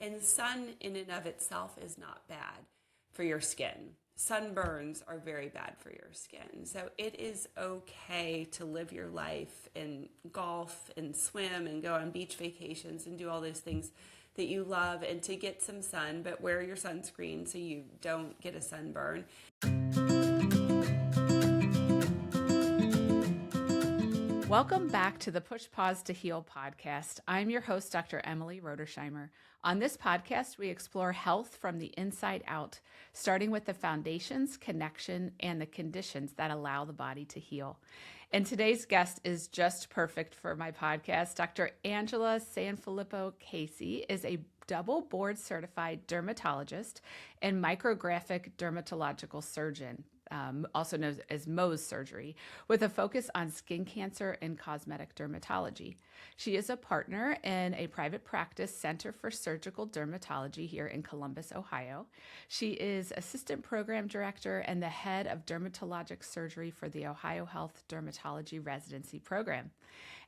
And sun in and of itself is not bad for your skin. Sunburns are very bad for your skin. So it is okay to live your life and golf and swim and go on beach vacations and do all those things that you love and to get some sun, but wear your sunscreen so you don't get a sunburn. Welcome back to the Push Pause to Heal podcast. I'm your host, Dr. Emily Rodersheimer. On this podcast, we explore health from the inside out, starting with the foundations, connection, and the conditions that allow the body to heal. And today's guest is just perfect for my podcast. Dr. Angela Sanfilippo Casey is a double board certified dermatologist and micrographic dermatological surgeon, also known as Mohs surgery, with a focus on skin cancer and cosmetic dermatology. She is a partner in a private practice center for surgical dermatology here in Columbus, Ohio. She is assistant program director and the head of dermatologic surgery for the Ohio Health Dermatology Residency Program.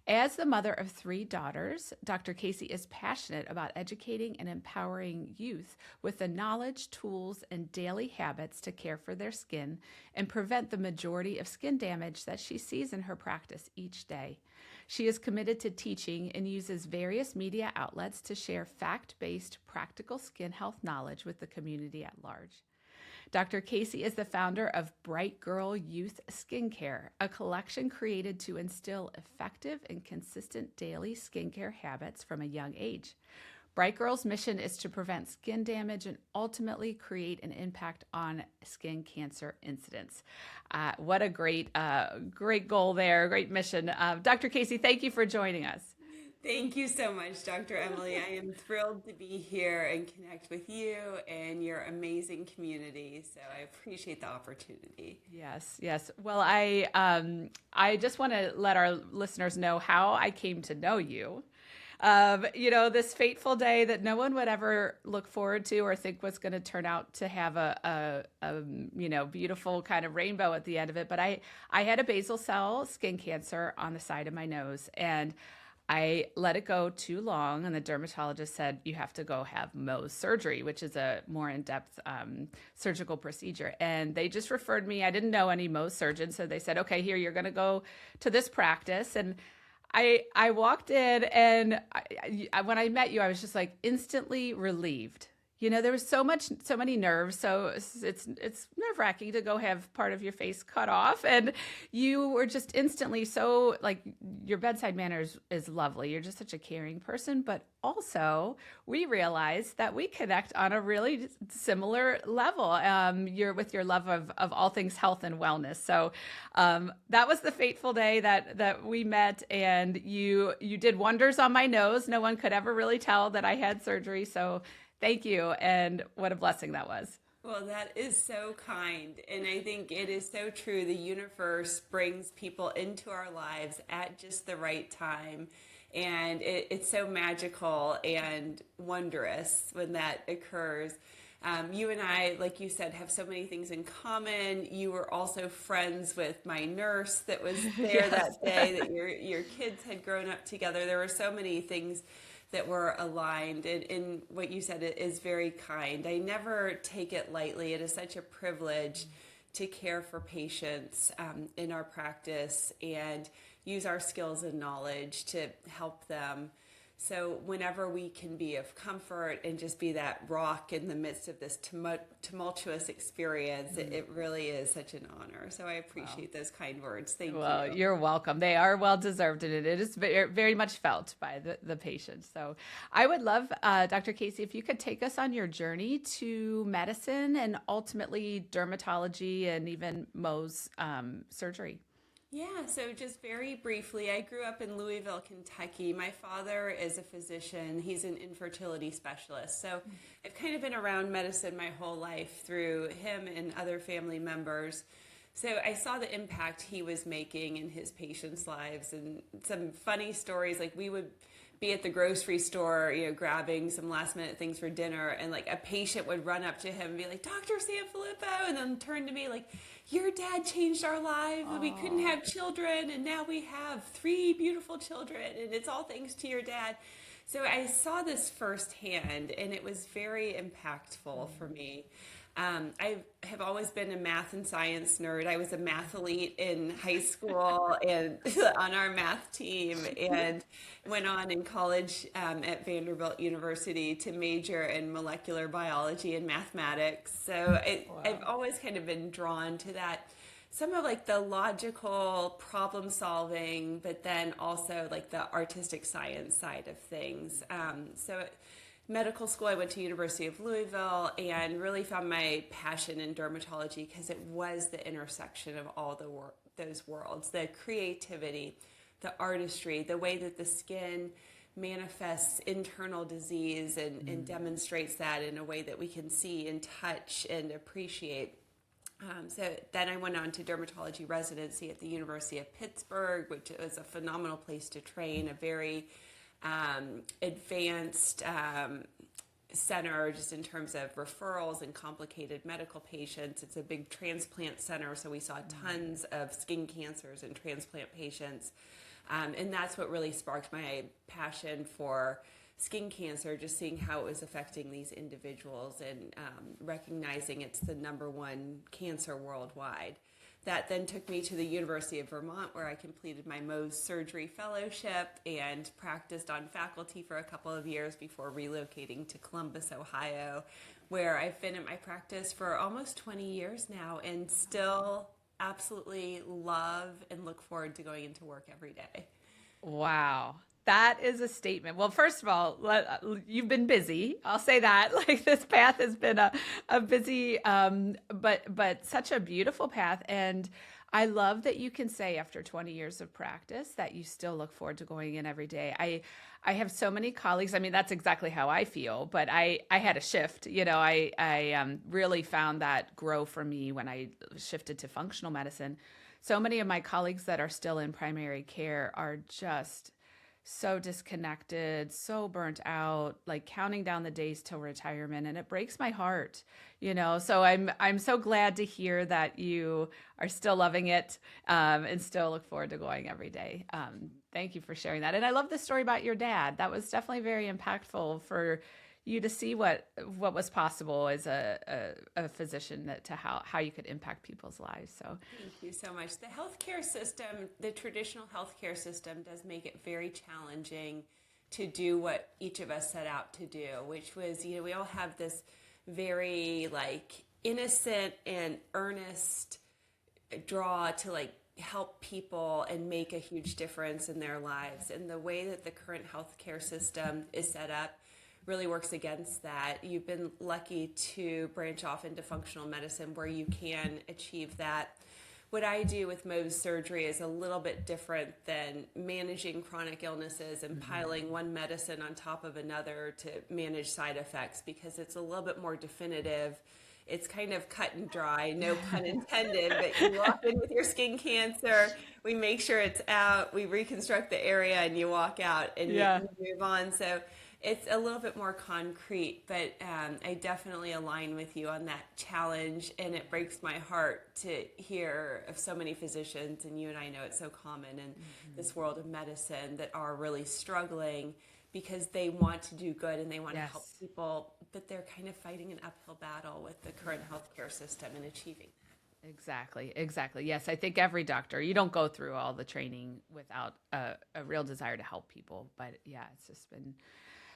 As the mother of 3 daughters, Dr. Casey is passionate about educating and empowering youth with the knowledge, tools, and daily habits to care for their skin and prevent the majority of skin damage that she sees in her practice each day. She is committed to teaching and uses various media outlets to share fact-based, practical skin health knowledge with the community at large. Dr. Casey is the founder of Bright Girl Youth Skincare, a collection created to instill effective and consistent daily skincare habits from a young age. Bright Girl's mission is to prevent skin damage and ultimately create an impact on skin cancer incidence. What a great goal there, great mission. Dr. Casey, thank you for joining us. Thank you so much, Dr. Emily. I am thrilled to be here and connect with you and your amazing community. So I appreciate the opportunity. Yes. Well, I just want to let our listeners know how I came to know you. This fateful day that no one would ever look forward to or think was going to turn out to have a beautiful kind of rainbow at the end of it. But I had a basal cell skin cancer on the side of my nose, and I let it go too long, and the dermatologist said, you have to go have Mohs surgery, which is a more in-depth surgical procedure. And they just referred me. I didn't know any Mohs surgeons, so they said, okay, here, you're going to go to this practice. And I walked in, and when I met you, I was just like instantly relieved. There was so many nerves, so it's nerve-wracking to go have part of your face cut off, and you were just instantly so, like, your bedside manner is lovely. You're just such a caring person, but also we realized that we connect on a really similar level. You're with your love of all things health and wellness. So that was the fateful day that we met, and you did wonders on my nose. No one could ever really tell that I had surgery, so thank you, and what a blessing that was. Well, that is so kind, and I think it is so true. The universe brings people into our lives at just the right time, and it's so magical and wondrous when that occurs. You and I, like you said, have so many things in common. You were also friends with my nurse that was there that day, that your kids had grown up together. There were so many things that were aligned, and what you said is very kind. I never take it lightly. It is such a privilege to care for patients in our practice and use our skills and knowledge to help them. So whenever we can be of comfort and just be that rock in the midst of this tumultuous experience, it really is such an honor. So I appreciate those kind words. Thank you. Well, you're welcome. They are well-deserved, and it is very, very much felt by the patient. So I would love, Dr. Casey, if you could take us on your journey to medicine and ultimately dermatology and even Mohs surgery. Yeah, so just very briefly, I grew up in Louisville, Kentucky. My father is a physician. He's an infertility specialist. So I've kind of been around medicine my whole life through him and other family members. So I saw the impact he was making in his patients' lives, and some funny stories, like we would be at the grocery store, grabbing some last minute things for dinner, and like a patient would run up to him and be like, Dr. Sanfilippo, and then turn to me like, your dad changed our lives. We couldn't have children, and now we have 3 beautiful children, and it's all thanks to your dad. So I saw this firsthand, and it was very impactful for me. I have always been a math and science nerd. I was a math elite in high school and on our math team, and went on in college at Vanderbilt University to major in molecular biology and mathematics. So I've Wow. always kind of been drawn to that some of like the logical problem solving, but then also like the artistic science side of things. Medical school, I went to University of Louisville and really found my passion in dermatology because it was the intersection of all those worlds, the creativity, the artistry, the way that the skin manifests internal disease and demonstrates that in a way that we can see and touch and appreciate. So then I went on to dermatology residency at the University of Pittsburgh, which was a phenomenal place to train, a very advanced center just in terms of referrals and complicated medical patients. It's a big transplant center, so we saw tons of skin cancers and transplant patients. And that's what really sparked my passion for skin cancer, just seeing how it was affecting these individuals and recognizing it's the number one cancer worldwide. That then took me to the University of Vermont, where I completed my Mohs surgery fellowship and practiced on faculty for a couple of years before relocating to Columbus, Ohio, where I've been in my practice for almost 20 years now and still absolutely love and look forward to going into work every day. Wow. That is a statement. Well, first of all, you've been busy. I'll say that. Like this path has been a busy, but such a beautiful path. And I love that you can say after 20 years of practice that you still look forward to going in every day. I have so many colleagues. I mean, that's exactly how I feel, but I had a shift. I really found that grow for me when I shifted to functional medicine. So many of my colleagues that are still in primary care are just so disconnected, so burnt out, like counting down the days till retirement, and it breaks my heart, So I'm so glad to hear that you are still loving it, and still look forward to going every day. Thank you for sharing that, and I love the story about your dad. That was definitely very impactful for you to see what was possible as a physician, that to how you could impact people's lives. So Thank you so much. The healthcare system, the traditional healthcare system, does make it very challenging to do what each of us set out to do, which was, we all have this very like innocent and earnest draw to like help people and make a huge difference in their lives. And the way that the current healthcare system is set up really works against that. You've been lucky to branch off into functional medicine where you can achieve that. What I do with Mohs surgery is a little bit different than managing chronic illnesses and piling one medicine on top of another to manage side effects, because it's a little bit more definitive. It's kind of cut and dry, no pun intended, but you walk in with your skin cancer, we make sure it's out, we reconstruct the area, and you walk out and yeah. you move on. So it's a little bit more concrete, but I definitely align with you on that challenge, and it breaks my heart to hear of so many physicians, and you and I know it's so common in this world of medicine, that are really struggling because they want to do good and they want to help Yes. people, but they're kind of fighting an uphill battle with the current healthcare system and achieving. Exactly. Exactly. Yes, I think every doctor, you don't go through all the training without a real desire to help people. But yeah, it's just been.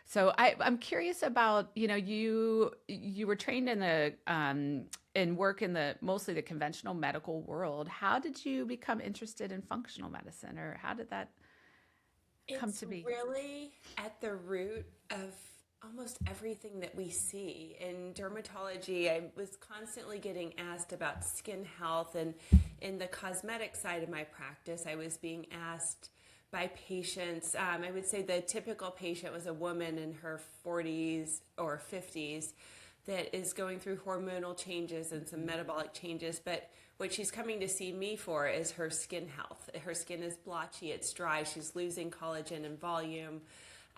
So I'm curious about, you were trained in in work in the mostly the conventional medical world. How did you become interested in functional medicine, or how did that come It's to be? really at the root of almost everything that we see. In dermatology, I was constantly getting asked about skin health, and in the cosmetic side of my practice, I was being asked by patients. I would say the typical patient was a woman in her 40s or 50s that is going through hormonal changes and some metabolic changes, but what she's coming to see me for is her skin health. Her skin is blotchy, it's dry, she's losing collagen and volume.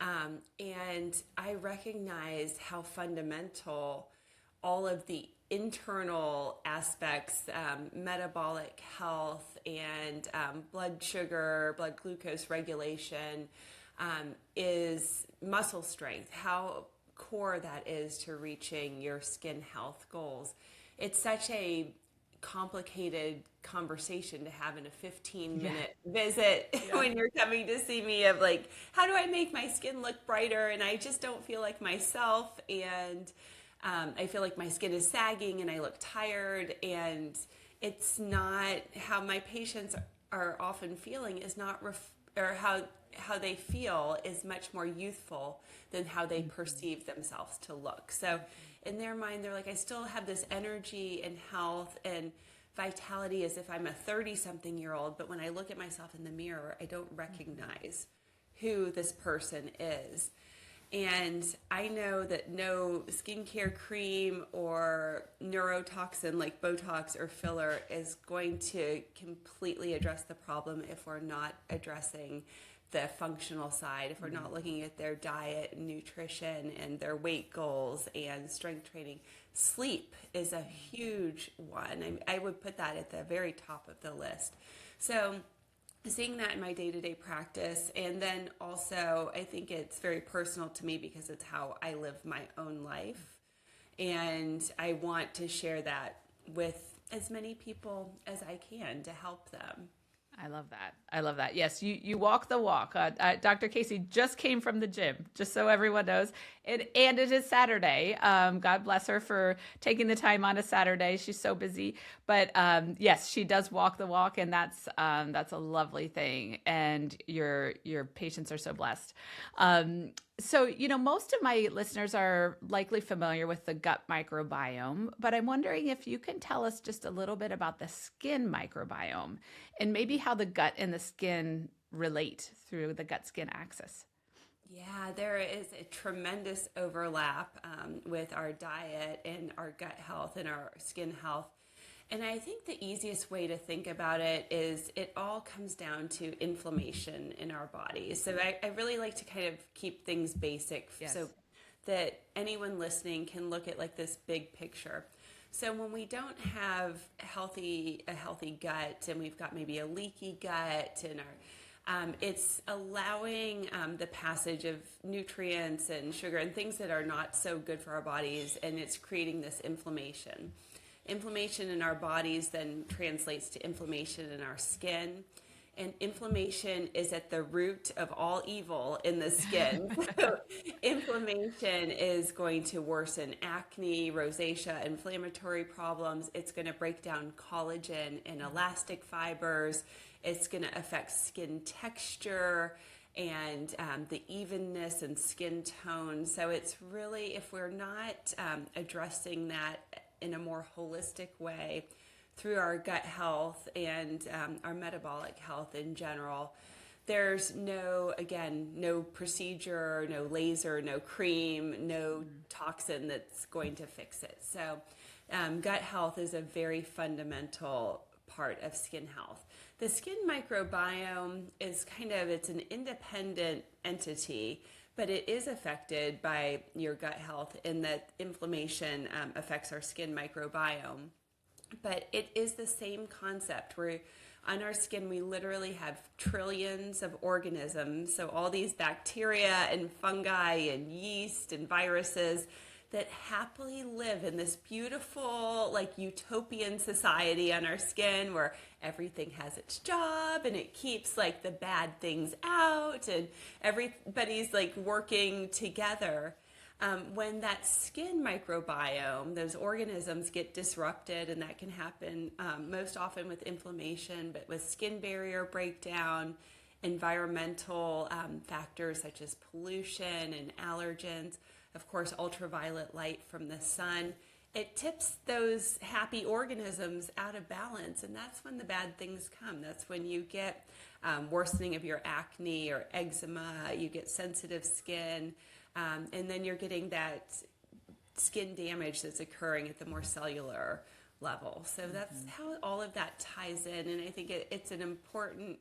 And I recognize how fundamental all of the internal aspects, metabolic health and blood sugar, blood glucose regulation, is muscle strength, how core that is to reaching your skin health goals. It's such a complicated conversation to have in a 15-minute visit Yeah. when you're coming to see me of like, how do I make my skin look brighter? And I just don't feel like myself. And I feel like my skin is sagging and I look tired. And it's not how my patients are often feeling is not, or how they feel is much more youthful than how they perceive themselves to look. So in their mind, they're like, I still have this energy and health and vitality as if I'm a 30-something-year-old, but when I look at myself in the mirror, I don't recognize who this person is. And I know that no skincare cream or neurotoxin like Botox or filler is going to completely address the problem if we're not addressing the functional side, if we're not looking at their diet, nutrition, and their weight goals and strength training. Sleep is a huge one. I would put that at the very top of the list. So seeing that in my day-to-day practice, and then also I think it's very personal to me because it's how I live my own life, and I want to share that with as many people as I can to help them. I love that. I love that. Yes, you walk the walk. Dr. Casey just came from the gym, just so everyone knows. And it is Saturday. God bless her for taking the time on a Saturday. She's so busy. But yes, she does walk the walk, and that's a lovely thing. And your patients are so blessed. So, most of my listeners are likely familiar with the gut microbiome, but I'm wondering if you can tell us just a little bit about the skin microbiome and maybe how the gut and the skin relate through the gut-skin axis. Yeah, there is a tremendous overlap with our diet and our gut health and our skin health. And I think the easiest way to think about it is it all comes down to inflammation in our bodies. So I really like to kind of keep things basic so that anyone listening can look at like this big picture. So when we don't have a healthy gut and we've got maybe a leaky gut and it's allowing the passage of nutrients and sugar and things that are not so good for our bodies, and it's creating this inflammation. Inflammation in our bodies then translates to inflammation in our skin. And inflammation is at the root of all evil in the skin. So inflammation is going to worsen acne, rosacea, inflammatory problems. It's going to break down collagen and elastic fibers. It's going to affect skin texture and the evenness and skin tone. So it's really, if we're not addressing that in a more holistic way through our gut health and our metabolic health in general, there's no procedure, no laser, no cream, no toxin that's going to fix it. So gut health is a very fundamental part of skin health. The skin microbiome is it's an independent entity, but it is affected by your gut health in that inflammation affects our skin microbiome. But it is the same concept where on our skin we literally have trillions of organisms. So all these bacteria and fungi and yeast and viruses that happily live in this beautiful, like utopian society on our skin where everything has its job and it keeps like the bad things out and everybody's like working together. When that skin microbiome, those organisms get disrupted, and that can happen most often with inflammation, but with skin barrier breakdown, environmental factors such as pollution and allergens, of course, ultraviolet light from the sun, it tips those happy organisms out of balance, and that's when the bad things come. That's when you get worsening of your acne or eczema, you get sensitive skin, and then you're getting that skin damage that's occurring at the more cellular level. So that's how all of that ties in, and I think it's an important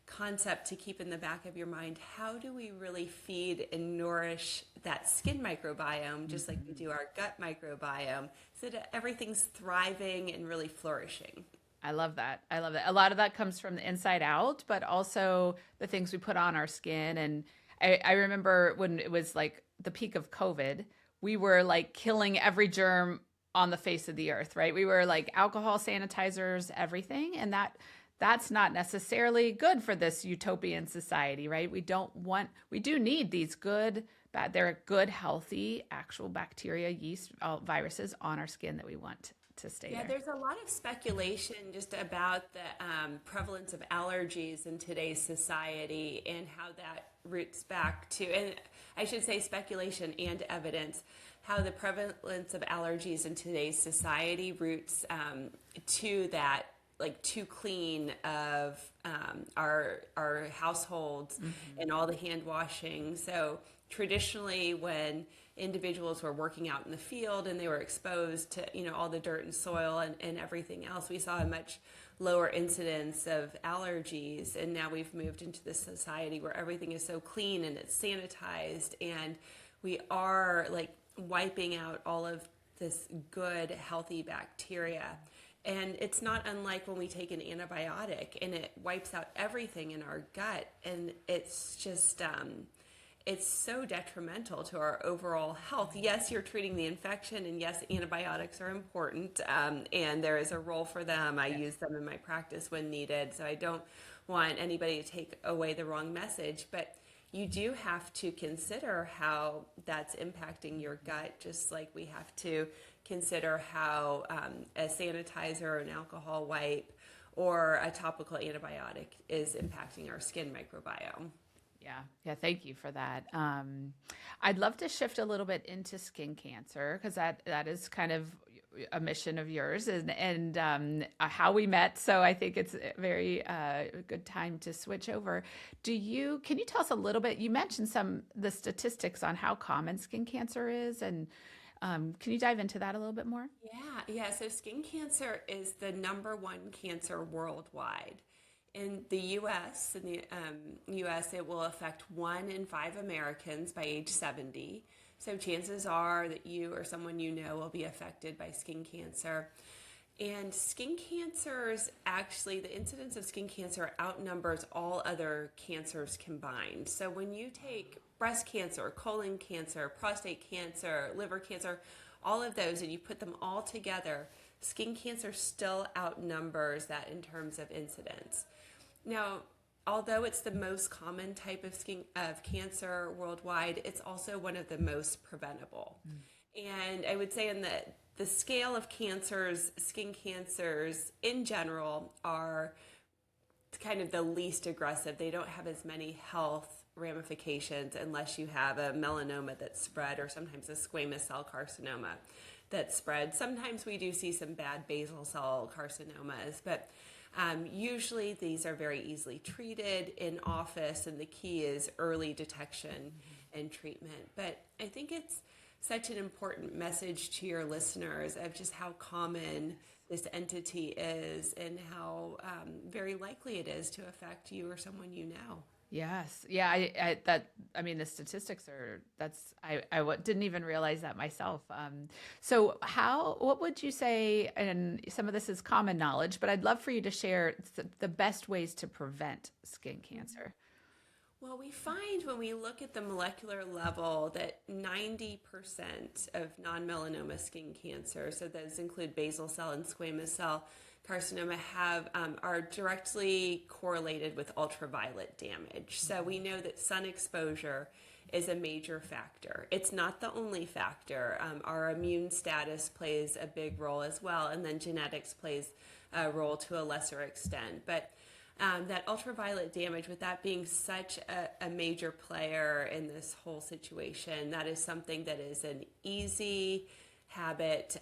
concept to keep in the back of your mind. How do we really feed and nourish that skin microbiome just like we do our gut microbiome so that everything's thriving and really flourishing? I love that. A lot of that comes from the inside out, but also the things we put on our skin. And I remember when it was like the peak of COVID, we were like killing every germ on the face of the earth, right? We were like alcohol, sanitizers, everything. And that's not necessarily good for this utopian society, right? We do need these they're good, healthy, actual bacteria, yeast, viruses on our skin that we want to stay Yeah, there. there's a lot of speculation just about the prevalence of allergies in today's society and how that roots back to, and I should say speculation and evidence, how the prevalence of allergies in today's society roots to that, like too clean of our households and all the hand washing. So traditionally, when individuals were working out in the field and they were exposed to all the dirt and soil and everything else, we saw a much lower incidence of allergies. And now we've moved into this society where everything is so clean and it's sanitized, and we are like wiping out all of this good healthy bacteria. And it's not unlike when we take an antibiotic and it wipes out everything in our gut, and it's just it's so detrimental to our overall health. Yes, you're treating the infection, and yes, antibiotics are important, and there is a role for them. I use them in my practice when needed, so I don't want anybody to take away the wrong message, but you do have to consider how that's impacting your gut, just like we have to consider how a sanitizer or an alcohol wipe or a topical antibiotic is impacting our skin microbiome. Yeah. Thank you for that. I'd love to shift a little bit into skin cancer, because that is kind of a mission of yours, and how we met. So I think it's a very good time to switch over. Can you tell us a little bit? You mentioned the statistics on how common skin cancer is, and can you dive into that a little bit more? Yeah. So skin cancer is the number one cancer worldwide. In the U.S., it will affect 1 in 5 Americans by age 70. So chances are that you or someone you know will be affected by skin cancer. And skin cancers, actually, the incidence of skin cancer outnumbers all other cancers combined. So when you take breast cancer, colon cancer, prostate cancer, liver cancer, all of those, and you put them all together, skin cancer still outnumbers that in terms of incidence. Now, although it's the most common type of cancer worldwide, it's also one of the most preventable. And I would say in the scale of cancers, skin cancers in general are kind of the least aggressive. They don't have as many health ramifications unless you have a melanoma that's spread, or sometimes a squamous cell carcinoma that's spread. Sometimes we do see some bad basal cell carcinomas, but usually these are very easily treated in office, and the key is early detection and treatment. But I think it's such an important message to your listeners of just how common this entity is, and how very likely it is to affect you or someone you know. Yes. Yeah. I mean, the statistics didn't even realize that myself. So what would you say, and some of this is common knowledge, but I'd love for you to share the best ways to prevent skin cancer. Well, we find when we look at the molecular level that 90% of non-melanoma skin cancer, so those include basal cell and squamous cell carcinoma, are directly correlated with ultraviolet damage. So we know that sun exposure is a major factor. It's not the only factor. Our immune status plays a big role as well, and then genetics plays a role to a lesser extent. But that ultraviolet damage, with that being such a major player in this whole situation, that is something that is an easy habit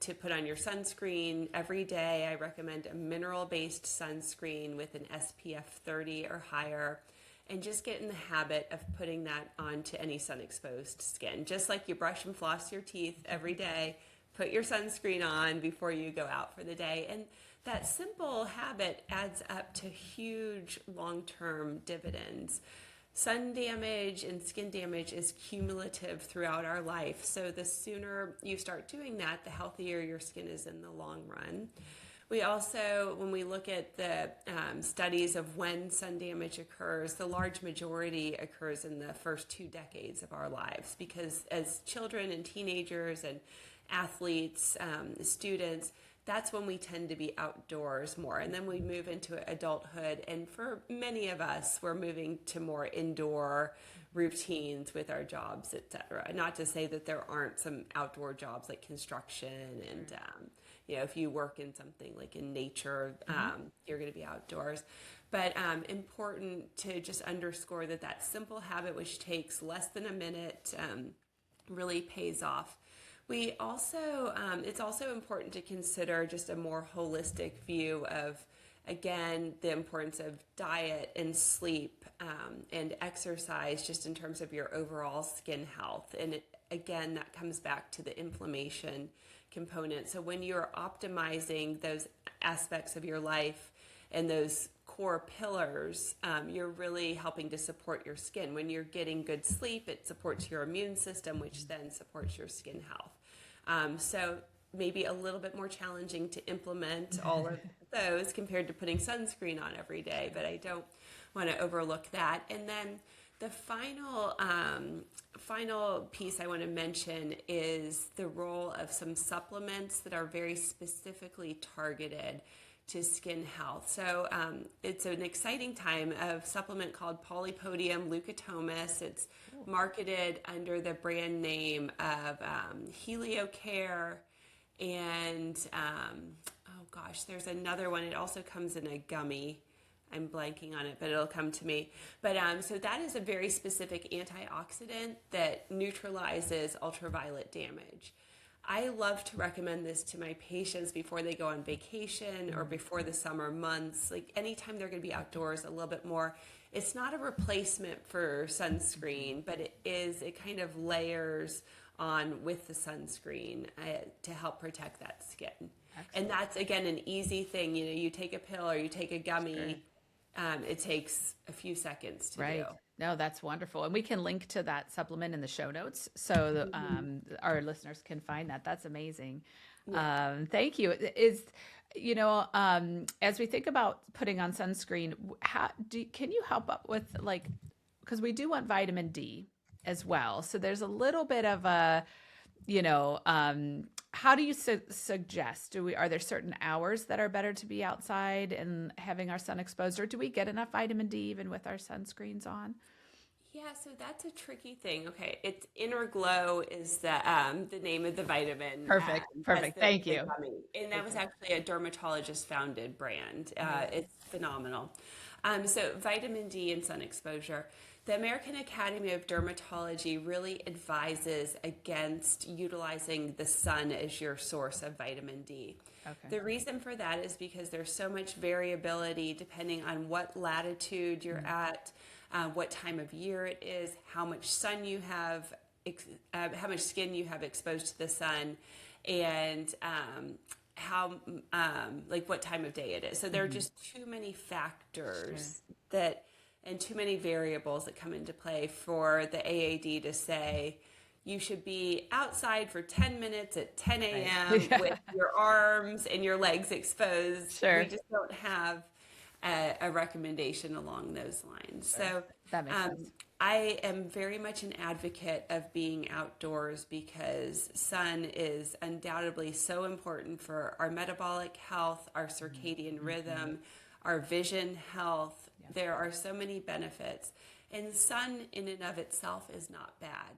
to put on your sunscreen every day. I recommend a mineral-based sunscreen with an SPF 30 or higher, and just get in the habit of putting that onto any sun-exposed skin. Just like you brush and floss your teeth every day, put your sunscreen on before you go out for the day. And that simple habit adds up to huge long-term dividends. Sun damage and skin damage is cumulative throughout our life. So the sooner you start doing that, the healthier your skin is in the long run. We also, when we look at the studies of when sun damage occurs, the large majority occurs in the first 2 decades of our lives, because as children and teenagers and athletes, students, that's when we tend to be outdoors more. And then we move into adulthood. And for many of us, we're moving to more indoor routines with our jobs, et cetera. Not to say that there aren't some outdoor jobs like construction and, if you work in something like in nature, you're going to be outdoors. But important to just underscore that simple habit, which takes less than a minute, really pays off. We also, it's also important to consider just a more holistic view of, again, the importance of diet and sleep and exercise, just in terms of your overall skin health. And again, that comes back to the inflammation component. So when you're optimizing those aspects of your life and those core pillars, you're really helping to support your skin. When you're getting good sleep, it supports your immune system, which then supports your skin health. So maybe a little bit more challenging to implement all of those compared to putting sunscreen on every day, but I don't want to overlook that. And then the final piece I want to mention is the role of some supplements that are very specifically targeted to skin health. So it's an exciting time of supplement called Polypodium leucotomus. It's marketed under the brand name of HelioCare, and there's another one. It also comes in a gummy. I'm blanking on it, but it'll come to me. But so that is a very specific antioxidant that neutralizes ultraviolet damage. I love to recommend this to my patients before they go on vacation or before the summer months, like anytime they're going to be outdoors a little bit more. It's not a replacement for sunscreen, but it kind of layers on with the sunscreen to help protect that skin. Excellent. And that's, again, an easy thing. You take a pill or you take a gummy. It takes a few seconds to do. No, that's wonderful. And we can link to that supplement in the show notes so our listeners can find that. That's amazing. Yeah. Thank you. As we think about putting on sunscreen, can you help up with, because we do want vitamin D as well. So there's a little bit of a, how do you suggest? Are there certain hours that are better to be outside and having our sun exposed, or do we get enough vitamin D even with our sunscreens on? Yeah, so that's a tricky thing. Okay, it's Inner Glow is the name of the vitamin. Perfect. Thank you. And that was actually a dermatologist founded brand. It's phenomenal. So vitamin D and sun exposure. The American Academy of Dermatology really advises against utilizing the sun as your source of vitamin D. Okay. The reason for that is because there's so much variability depending on what latitude you're at, what time of year it is, how much sun you have, how much skin you have exposed to the sun, and how what time of day it is. So there are just too many factors and too many variables that come into play for the AAD to say you should be outside for 10 minutes at 10 a.m. with your arms and your legs exposed. Sure. We just don't have a recommendation along those lines. Sure. So that makes sense. I am very much an advocate of being outdoors because sun is undoubtedly so important for our metabolic health, our circadian rhythm, our vision health. There are so many benefits, and sun in and of itself is not bad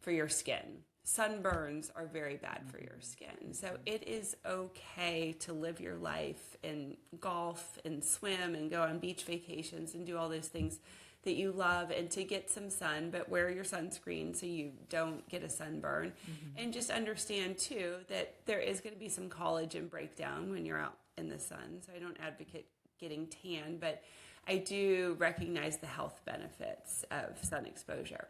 for your skin. Sunburns are very bad for your skin. So it is okay to live your life and golf and swim and go on beach vacations and do all those things that you love and to get some sun, but wear your sunscreen so you don't get a sunburn. And just understand too that there is going to be some collagen breakdown when you're out in the sun. So I don't advocate getting tan, but I do recognize the health benefits of sun exposure.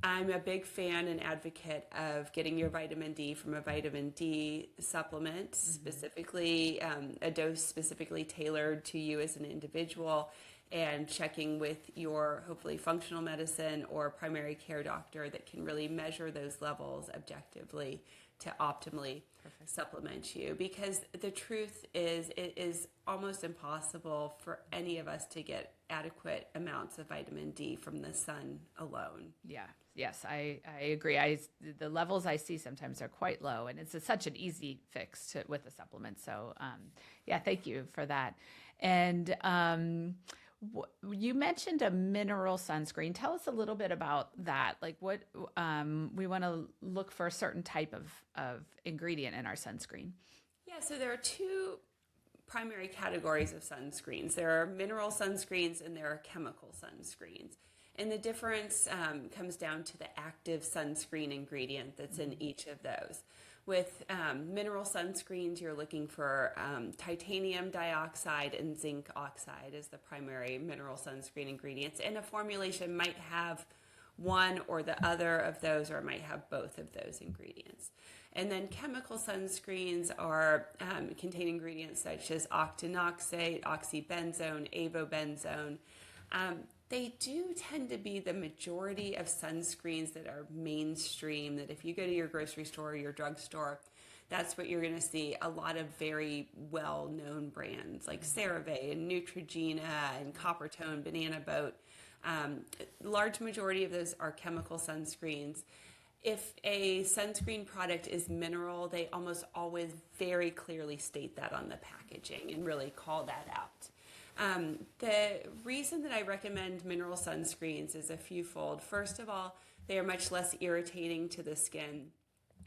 I'm a big fan and advocate of getting your vitamin D from a vitamin D supplement, specifically a dose specifically tailored to you as an individual. and checking with your hopefully functional medicine or primary care doctor that can really measure those levels objectively to optimally supplement you. Because the truth is, it is almost impossible for any of us to get adequate amounts of vitamin D from the sun alone. Yeah. Yes, I agree. The levels I see sometimes are quite low, and it's such an easy fix with a supplement. So, yeah, thank you for that. And you mentioned a mineral sunscreen. Tell us a little bit about that. Like what we want to look for a certain type of ingredient in our sunscreen. Yeah, so there are two primary categories of sunscreens. There are mineral sunscreens and there are chemical sunscreens. And the difference comes down to the active sunscreen ingredient that's in each of those. With mineral sunscreens, you're looking for titanium dioxide and zinc oxide as the primary mineral sunscreen ingredients. And a formulation might have one or the other of those, or it might have both of those ingredients. And then chemical sunscreens are contain ingredients such as octinoxate, oxybenzone, avobenzone. They do tend to be the majority of sunscreens that are mainstream, that if you go to your grocery store or your drugstore, that's what you're going to see. A lot of very well-known brands like CeraVe and Neutrogena and Coppertone, Banana Boat. Large majority of those are chemical sunscreens. If a sunscreen product is mineral, they almost always very clearly state that on the packaging and really call that out. The reason that I recommend mineral sunscreens is a fewfold. First of all, they are much less irritating to the skin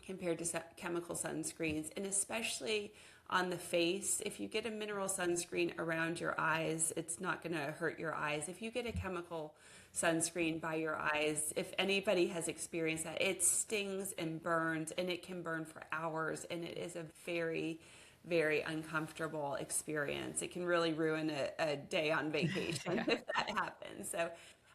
compared to chemical sunscreens, and especially on the face. If you get a mineral sunscreen around your eyes, it's not going to hurt your eyes. If you get a chemical sunscreen by your eyes, if anybody has experienced that, it stings and burns, and it can burn for hours, and it is a very, very uncomfortable experience. It can really ruin a day on vacation if that happens. So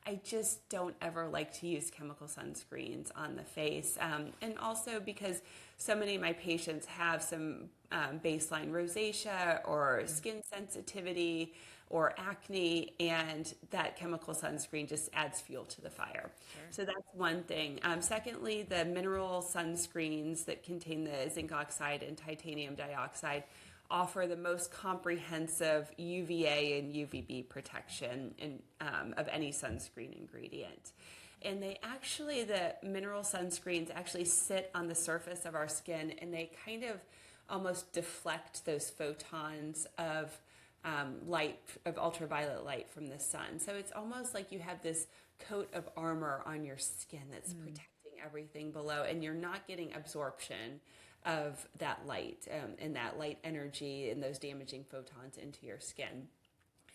I just don't ever like to use chemical sunscreens on the face. And also because so many of my patients have some baseline rosacea or skin sensitivity or acne, and that chemical sunscreen just adds fuel to the fire. Sure. So that's one thing. Secondly, the mineral sunscreens that contain the zinc oxide and titanium dioxide offer the most comprehensive UVA and UVB protection of any sunscreen ingredient. And the mineral sunscreens actually sit on the surface of our skin, and they kind of almost deflect those photons of light, of ultraviolet light from the sun. So it's almost like you have this coat of armor on your skin that's protecting everything below, and you're not getting absorption of that light and that light energy and those damaging photons into your skin.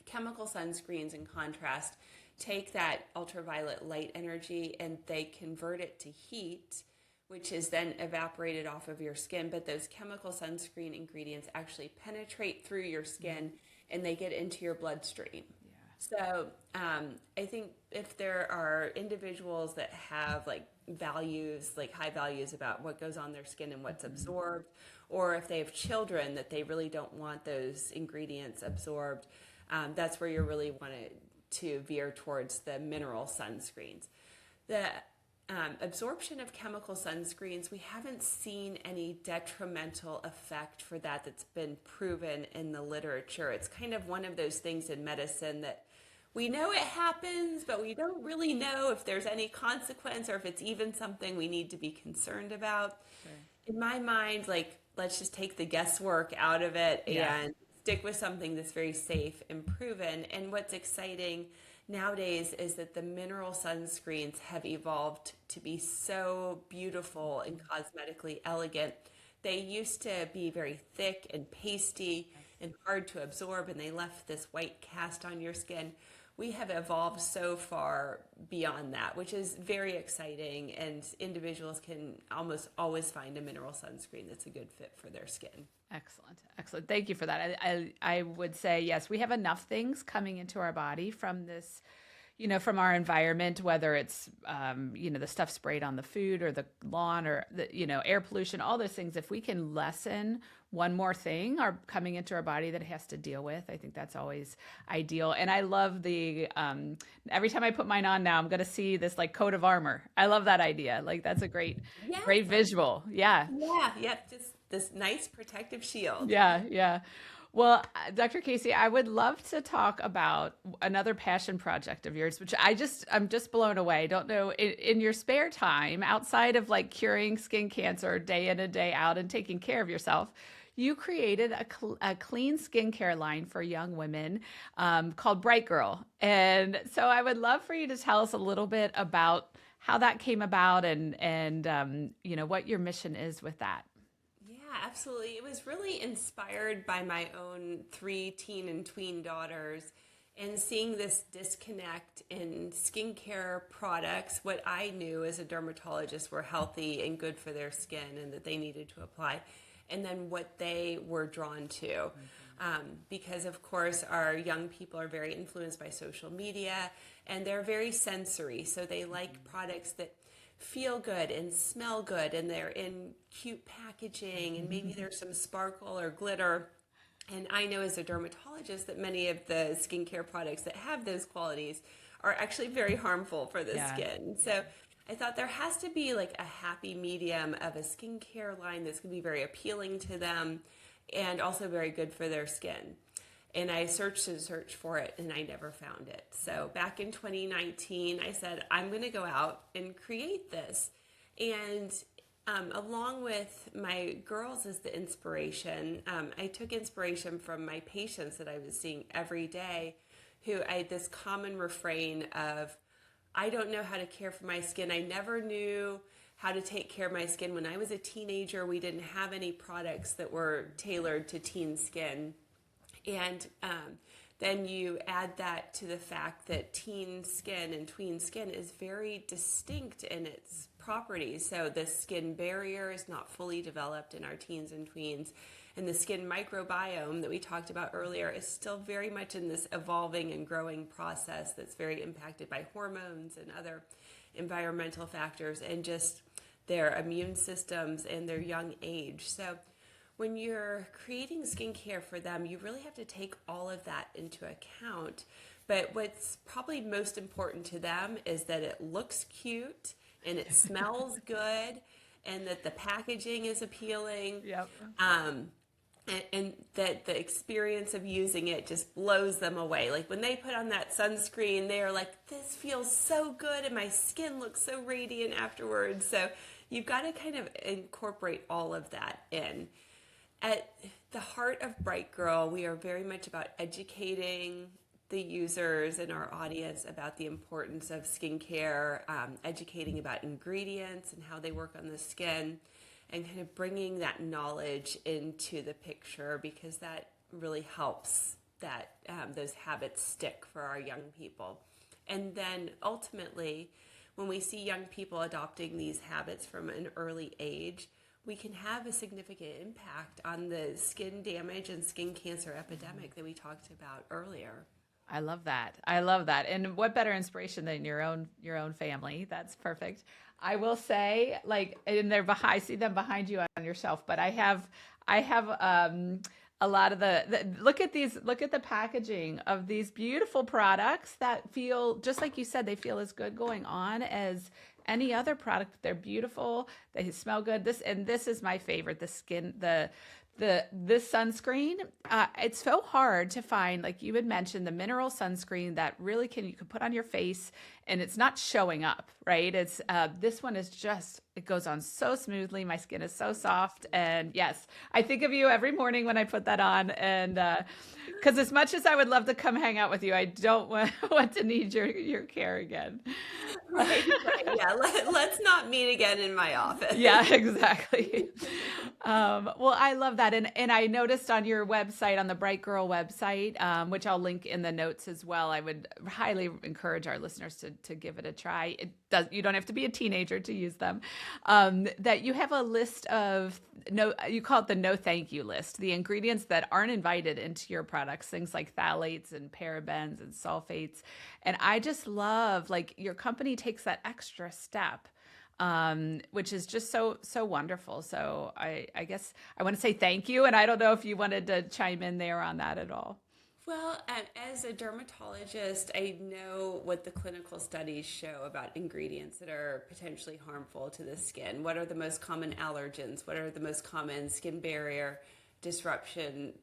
Chemical sunscreens, in contrast, take that ultraviolet light energy and they convert it to heat, which is then evaporated off of your skin. But those chemical sunscreen ingredients actually penetrate through your skin and they get into your bloodstream. So I think if there are individuals that have like high values about what goes on their skin and what's absorbed, or if they have children that they really don't want those ingredients absorbed, that's where you really want to veer towards the mineral sunscreens. The absorption of chemical sunscreens, we haven't seen any detrimental effect for that that's been proven in the literature. It's kind of one of those things in medicine that we know it happens, but we don't really know if there's any consequence or if it's even something we need to be concerned about. Sure. In my mind, let's just take the guesswork out of it and stick with something that's very safe and proven. And what's exciting nowadays is that the mineral sunscreens have evolved to be so beautiful and cosmetically elegant. They used to be very thick and pasty and hard to absorb, and they left this white cast on your skin. We have evolved so far beyond that, which is very exciting, and individuals can almost always find a mineral sunscreen that's a good fit for their skin. Excellent. Excellent. Thank you for that. I would say, yes, we have enough things coming into our body from this, from our environment, whether it's, the stuff sprayed on the food or the lawn or air pollution, all those things, if we can lessen one more thing are coming into our body that it has to deal with, I think that's always ideal. And I love every time I put mine on now, I'm going to see this like coat of armor. I love that idea. Like that's a Yes. great visual. Yeah. Yeah. Yep. Just this nice protective shield. Yeah. Yeah. Well, Dr. Casey, I would love to talk about another passion project of yours, which I'm just blown away. Don't know, in your spare time, outside of like curing skin cancer day in and day out and taking care of yourself, you created a clean skincare line for young women called Bright Girl. And so I would love for you to tell us a little bit about how that came about and what your mission is with that. Yeah, absolutely. It was really inspired by my own 3 teen and tween daughters and seeing this disconnect in skincare products, what I knew as a dermatologist were healthy and good for their skin and that they needed to apply, and then what they were drawn to. Because, of course, our young people are very influenced by social media and they're very sensory. So they like products that feel good and smell good and they're in cute packaging and maybe there's some sparkle or glitter. And I know as a dermatologist that many of the skincare products that have those qualities are actually very harmful for the skin. So I thought there has to be like a happy medium of a skincare line that's going to be very appealing to them and also very good for their skin. And I searched and searched for it and I never found it. So back in 2019, I said, I'm going to go out and create this. And along with my girls as the inspiration, I took inspiration from my patients that I was seeing every day who I had this common refrain of, I don't know how to care for my skin. I never knew how to take care of my skin. When I was a teenager, we didn't have any products that were tailored to teen skin. And then you add that to the fact that teen skin and tween skin is very distinct in its properties. So the skin barrier is not fully developed in our teens and tweens. And the skin microbiome that we talked about earlier is still very much in this evolving and growing process that's very impacted by hormones and other environmental factors and just their immune systems and their young age. So when you're creating skincare for them, you really have to take all of that into account. But what's probably most important to them is that it looks cute and it smells good and that the packaging is appealing. Yep. And that the experience of using it just blows them away. Like when they put on that sunscreen, they are like, this feels so good and my skin looks so radiant afterwards. So you've got to kind of incorporate all of that in. At the heart of Bright Girl, we are very much about educating the users and our audience about the importance of skincare, educating about ingredients and how they work on the skin, and kind of bringing that knowledge into the picture because that really helps that those habits stick for our young people. And then ultimately, when we see young people adopting these habits from an early age, we can have a significant impact on the skin damage and skin cancer epidemic that we talked about earlier. I love that. I love that. And what better inspiration than your own family? That's perfect. I will say, like, and I see them behind you on your shelf, but I have a lot of look at the packaging of these beautiful products that feel, just like you said, they feel as good going on as any other product. They're beautiful. They smell good. This is my favorite, this sunscreen. It's so hard to find, like you had mentioned, the mineral sunscreen that really you can put on your face and it's not showing up, right? It's this one is just, it goes on so smoothly. My skin is so soft. And yes, I think of you every morning when I put that on. And because as much as I would love to come hang out with you, I don't want to need your care again. Right. Yeah. Let's not meet again in my office. Yeah, exactly. Well, I love that. And I noticed on your website, on the Bright Girl website, which I'll link in the notes as well, I would highly encourage our listeners to give it a try. You don't have to be a teenager to use them. That you have a list of no, you call it the no thank you list, the ingredients that aren't invited into your products, things like phthalates and parabens and sulfates. And I just love, like, your company takes that extra step, which is just so wonderful. So I guess I want to say thank you. And I don't know if you wanted to chime in there on that at all. Well, as a dermatologist, I know what the clinical studies show about ingredients that are potentially harmful to the skin. What are the most common allergens? What are the most common skin barrier disrupting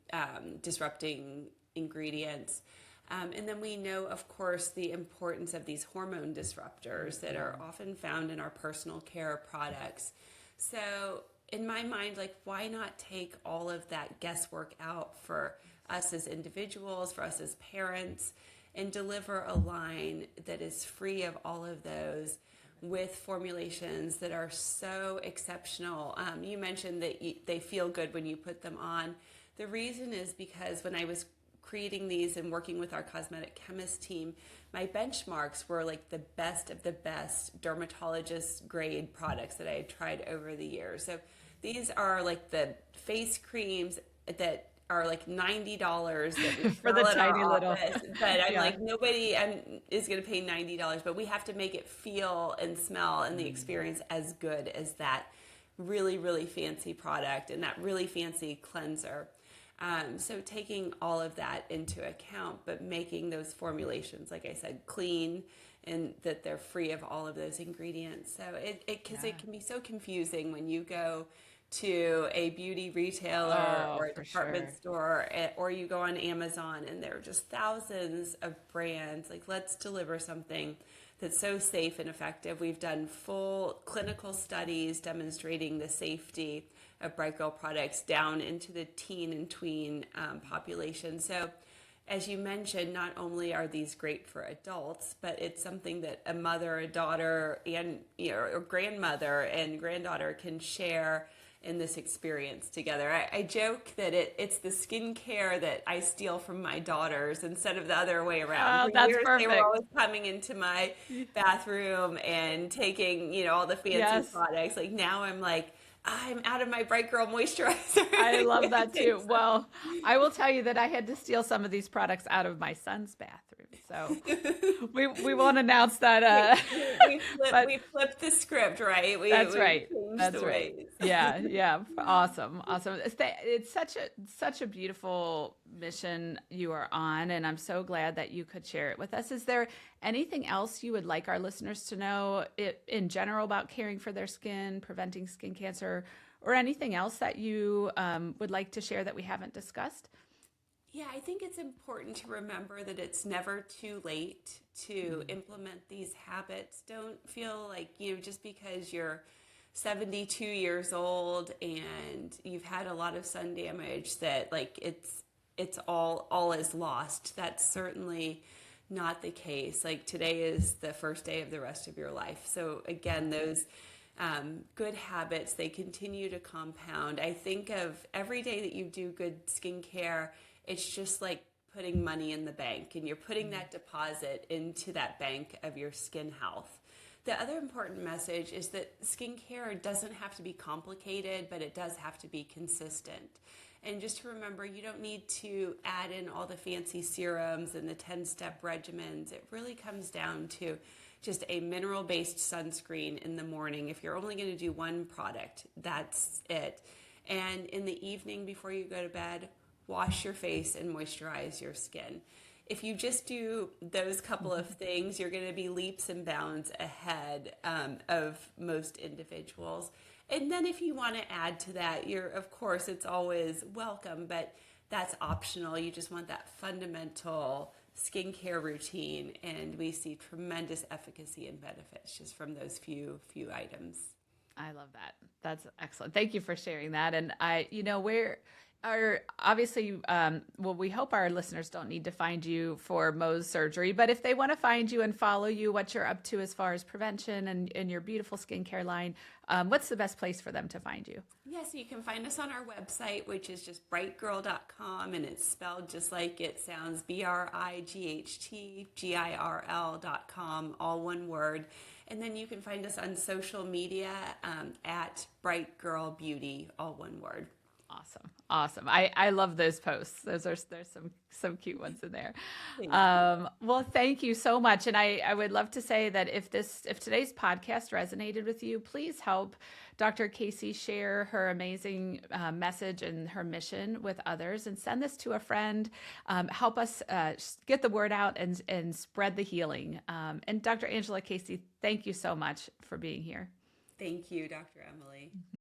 ingredients? And then we know, of course, the importance of these hormone disruptors that are often found in our personal care products. So in my mind, like, why not take all of that guesswork out for us as individuals, for us as parents, and deliver a line that is free of all of those with formulations that are so exceptional. You mentioned that they feel good when you put them on. The reason is because when I was creating these and working with our cosmetic chemist team, my benchmarks were like the best of the best dermatologist grade products that I had tried over the years. So these are like the face creams that are like $90 that we For sell the at our tiny little, office. But I'm yeah. like, nobody is going to pay $90, but we have to make it feel and smell and the experience as good as that really, really fancy product and that really fancy cleanser. So taking all of that into account, but making those formulations, like I said, clean and that they're free of all of those ingredients. So because it can be so confusing when you go to a beauty retailer Oh, or a for department sure. store, or you go on Amazon and there are just thousands of brands. Like, let's deliver something that's so safe and effective. We've done full clinical studies demonstrating the safety of Bright Girl products down into the teen and tween population. So as you mentioned, not only are these great for adults, but it's something that a mother, a daughter, and or grandmother and granddaughter can share in this experience together. I joke that it's the skincare that I steal from my daughters instead of the other way around. Oh, For that's years, they were perfect. always coming into my bathroom and taking, all the fancy Yes. products. Like, now I'm like, I'm out of my Bright Girl moisturizer. I I love gotta that take too. Well, I will tell you that I had to steal some of these products out of my son's bathroom. So we won't announce that but we flipped the script, right? that's We've right. changed That's the right. ways. Yeah, yeah. Awesome. Awesome. It's such a beautiful mission you are on, and I'm so glad that you could share it with us. Is there anything else you would like our listeners to know in general about caring for their skin, preventing skin cancer, or anything else that you would like to share that we haven't discussed? Yeah, I think it's important to remember that it's never too late to implement these habits. Don't feel like, just because you're 72 years old and you've had a lot of sun damage that, like, it's all is lost. That's certainly not the case. Like, today is the first day of the rest of your life. So again, those good habits, they continue to compound. I think of every day that you do good skincare, it's just like putting money in the bank, and you're putting that deposit into that bank of your skin health. The other important message is that skincare doesn't have to be complicated, but it does have to be consistent. And just to remember, you don't need to add in all the fancy serums and the 10-step regimens. It really comes down to just a mineral-based sunscreen in the morning. If you're only going to do one product, that's it. And in the evening before you go to bed, wash your face and moisturize your skin. If you just do those couple of things, you're going to be leaps and bounds ahead of most individuals. And then if you want to add to that, of course, it's always welcome, but that's optional. You just want that fundamental skincare routine, and we see tremendous efficacy and benefits just from those few items. I love that. That's excellent. Thank you for sharing that. And we're are obviously, well, we hope our listeners don't need to find you for Mohs surgery, but if they want to find you and follow you, what you're up to as far as prevention and your beautiful skincare line, what's the best place for them to find you? Yes, you can find us on our website, which is just brightgirl.com, and it's spelled just like it sounds, BRIGHTGIRL.com, all one word. And then you can find us on social media at Bright Girl Beauty, all one word. Awesome. Awesome. I love those posts. There's some cute ones in there. Thank you. Well, thank you so much. And I would love to say that if today's podcast resonated with you, please help Dr. Casey share her amazing message and her mission with others, and send this to a friend. Help us get the word out and spread the healing. And Dr. Angela Casey, thank you so much for being here. Thank you, Dr. Emily.